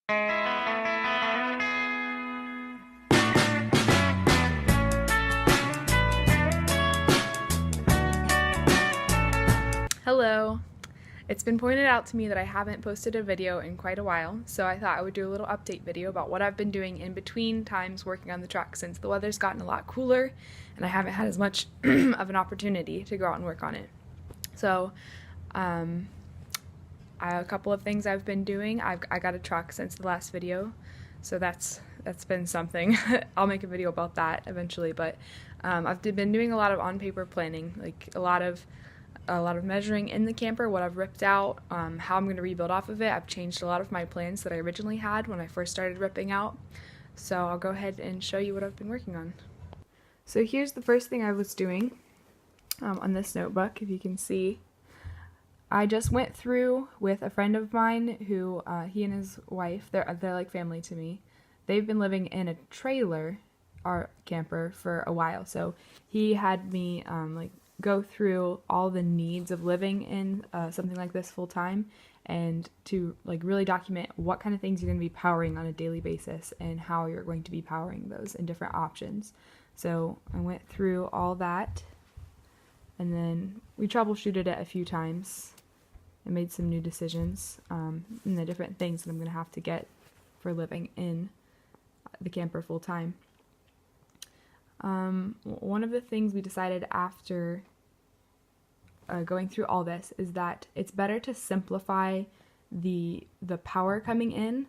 Hello! It's been pointed out to me that I haven't posted a video in quite a while, so I thought I would do a little update video about what I've been doing in between times working on the truck since the weather's gotten a lot cooler and I haven't had as much of an opportunity to go out and work on it. So, a couple of things I've been doing. I got a truck since the last video, so that's been something. I'll make a video about that eventually, but I've been doing a lot of on-paper planning, like a lot of measuring in the camper, what I've ripped out, how I'm going to rebuild off of it. I've changed a lot of my plans that I originally had when I first started ripping out. So I'll go ahead and show you what I've been working on. So here's the first thing I was doing on this notebook, if you can see. I just went through with a friend of mine who, he and his wife, they're like family to me. They've been living in a trailer, our camper, for a while. So he had me go through all the needs of living in something like this full time, and to really document what kind of things you're going to be powering on a daily basis and how you're going to be powering those and different options. So I went through all that, and then we troubleshooted it a few times and made some new decisions and the different things that I'm going to have to get for living in the camper full time. One of the things we decided after going through all this is that it's better to simplify the power coming in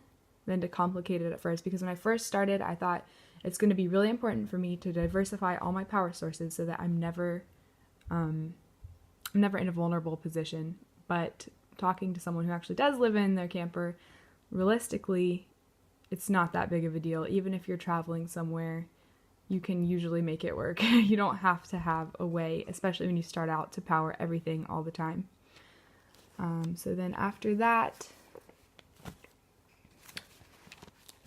than to complicate it at first, because when I first started I thought it's going to be really important for me to diversify all my power sources so that I'm never in a vulnerable position. But talking to someone who actually does live in their camper, realistically it's not that big of a deal. Even if you're traveling somewhere, you can usually make it work. You don't have to have a way, especially when you start out, to power everything all the time. So then after that,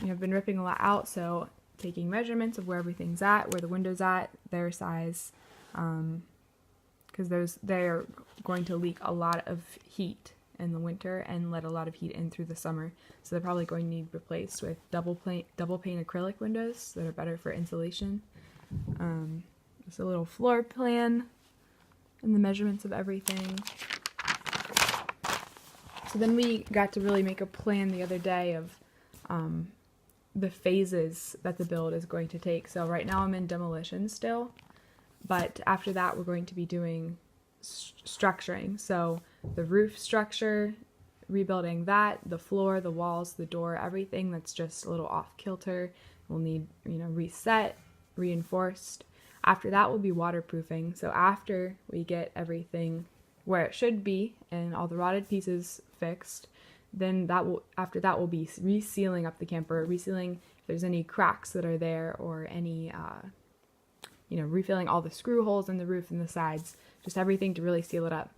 I've been ripping a lot out, so taking measurements of where everything's at, where the window's at, their size, because they're going to leak a lot of heat in the winter and let a lot of heat in through the summer. So they're probably going to need replaced with double pane acrylic windows that are better for insulation. Just a little floor plan and the measurements of everything. So then we got to really make a plan the other day of the phases that the build is going to take. So right now I'm in demolition still, but after that we're going to be doing structuring. So the roof structure, rebuilding that, the floor, the walls, the door, everything that's just a little off kilter will need, reset, reinforced. After that will be waterproofing. So after we get everything where it should be and all the rotted pieces fixed, then after that will be resealing up the camper, resealing if there's any cracks that are there, or any refilling all the screw holes in the roof and the sides, just everything to really seal it up.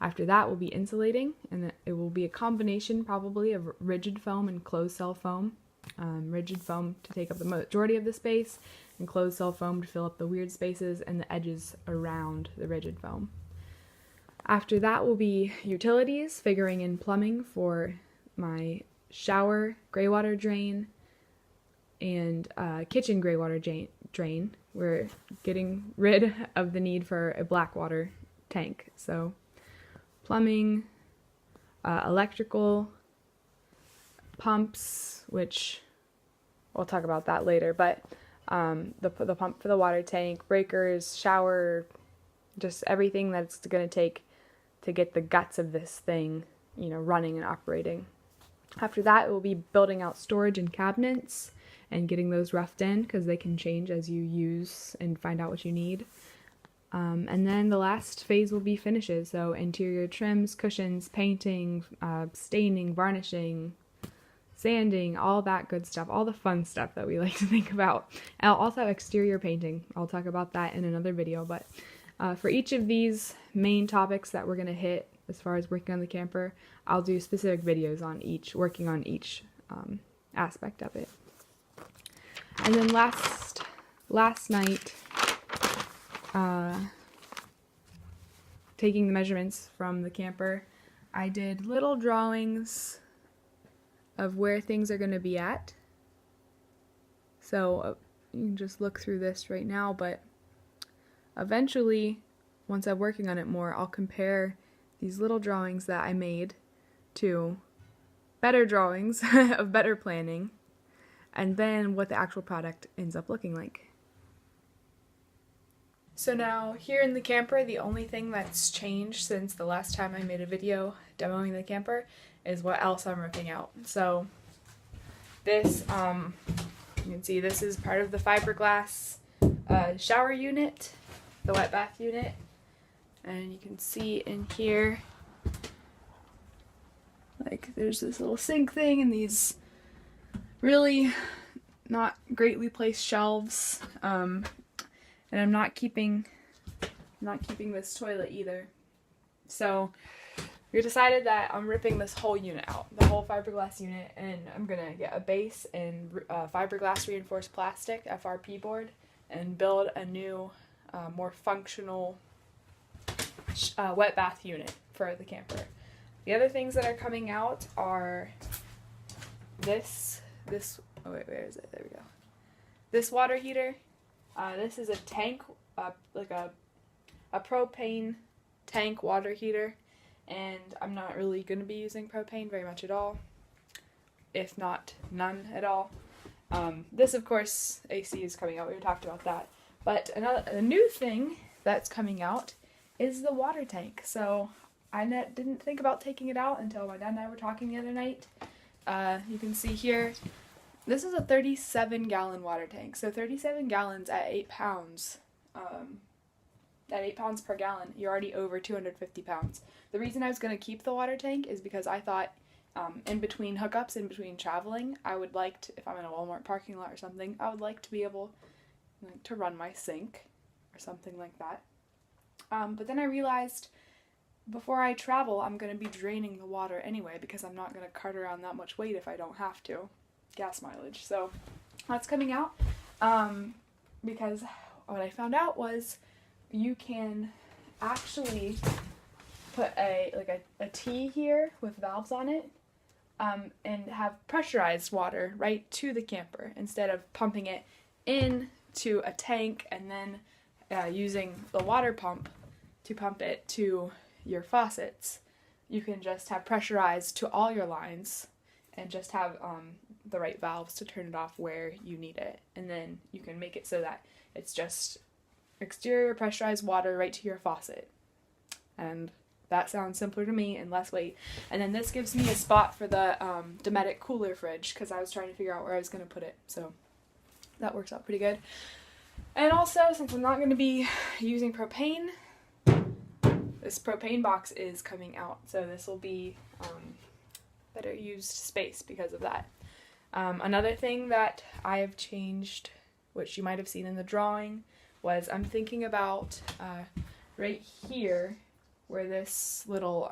After that will be insulating, and it will be a combination probably of rigid foam and closed cell foam. Rigid foam to take up the majority of the space, and closed cell foam to fill up the weird spaces and the edges around the rigid foam. After that will be utilities, figuring in plumbing for my shower gray water drain and kitchen gray water drain. We're getting rid of the need for a black water tank. So plumbing, electrical, pumps, which we'll talk about that later, but the pump for the water tank, breakers, shower, just everything that's going to take to get the guts of this thing, running and operating. After that, it will be building out storage and cabinets and getting those roughed in, because they can change as you use and find out what you need. And then the last phase will be finishes, so interior trims, cushions, painting, staining, varnishing, sanding, all that good stuff, all the fun stuff that we like to think about. And also exterior painting. I'll talk about that in another video, but for each of these main topics that we're going to hit as far as working on the camper, I'll do specific videos on working on each aspect of it. And then last night, taking the measurements from the camper, I did little drawings of where things are going to be at. So you can just look through this right now, but eventually, once I'm working on it more, I'll compare these little drawings that I made to better drawings of better planning, and then what the actual product ends up looking like. So now, here in the camper, the only thing that's changed since the last time I made a video demoing the camper is what else I'm ripping out. So this, you can see this is part of the fiberglass shower unit, the wet bath unit, and you can see in here, like, there's this little sink thing and these really not greatly placed shelves, and I'm not keeping this toilet either. So we decided that I'm ripping this whole unit out, the whole fiberglass unit, and I'm gonna get a base and fiberglass reinforced plastic FRP board and build a new, more functional wet bath unit for the camper. The other things that are coming out are this, oh wait, where is it? There we go. This water heater. This is a tank, like a propane tank water heater, and I'm not really going to be using propane very much at all, if not none at all. This, of course, AC is coming out. We talked about that. But a new thing that's coming out is the water tank. So I didn't think about taking it out until my dad and I were talking the other night. You can see here, this is a 37-gallon water tank. So 37 gallons at 8 pounds, at 8 pounds per gallon, you're already over 250 pounds. The reason I was going to keep the water tank is because I thought in between hookups, in between traveling, I would like to, if I'm in a Walmart parking lot or something, I would like to be able to run my sink or something like that. But then I realized before I travel, I'm going to be draining the water anyway because I'm not going to cart around that much weight if I don't have to. Gas mileage. So that's coming out because what I found out was you can actually put a T here with valves on it and have pressurized water right to the camper instead of pumping it into a tank and then using the water pump to pump it to your faucets. You can just have pressurized to all your lines and just have the right valves to turn it off where you need it. And then you can make it so that it's just exterior pressurized water right to your faucet. And that sounds simpler to me and less weight. And then this gives me a spot for the Dometic cooler fridge because I was trying to figure out where I was going to put it. So that works out pretty good. And also, since I'm not going to be using propane, this propane box is coming out. So this will be better used space because of that. Another thing that I have changed, which you might have seen in the drawing, was I'm thinking about right here where this little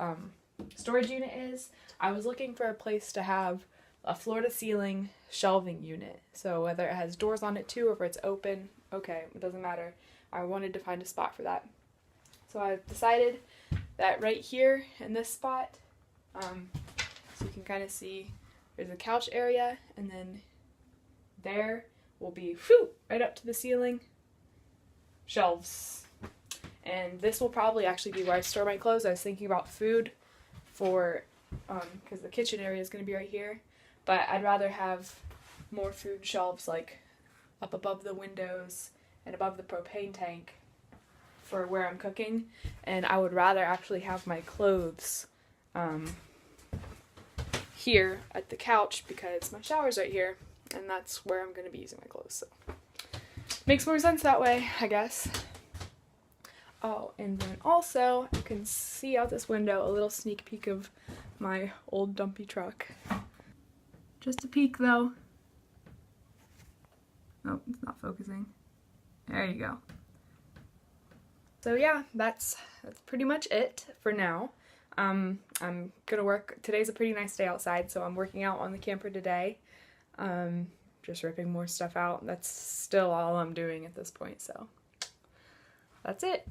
storage unit is. I was looking for a place to have a floor-to-ceiling shelving unit. So whether it has doors on it too or if it's open, okay, it doesn't matter. I wanted to find a spot for that. So I've decided that right here in this spot, so you can kind of see there's a couch area, and then there will be right up to the ceiling shelves. And this will probably actually be where I store my clothes. I was thinking about food for, because the kitchen area is going to be right here, but I'd rather have more food shelves like up above the windows and above the propane tank for where I'm cooking, and I would rather actually have my clothes here at the couch because my shower's right here and that's where I'm going to be using my clothes, so makes more sense that way, I guess. Oh, and then also you can see out this window a little sneak peek of my old dumpy truck. Just a peek though. Oh, it's not focusing. There you go. So yeah, that's pretty much it for now. I'm gonna work. Today's a pretty nice day outside, so I'm working out on the camper today. Just ripping more stuff out. That's still all I'm doing at this point, so that's it.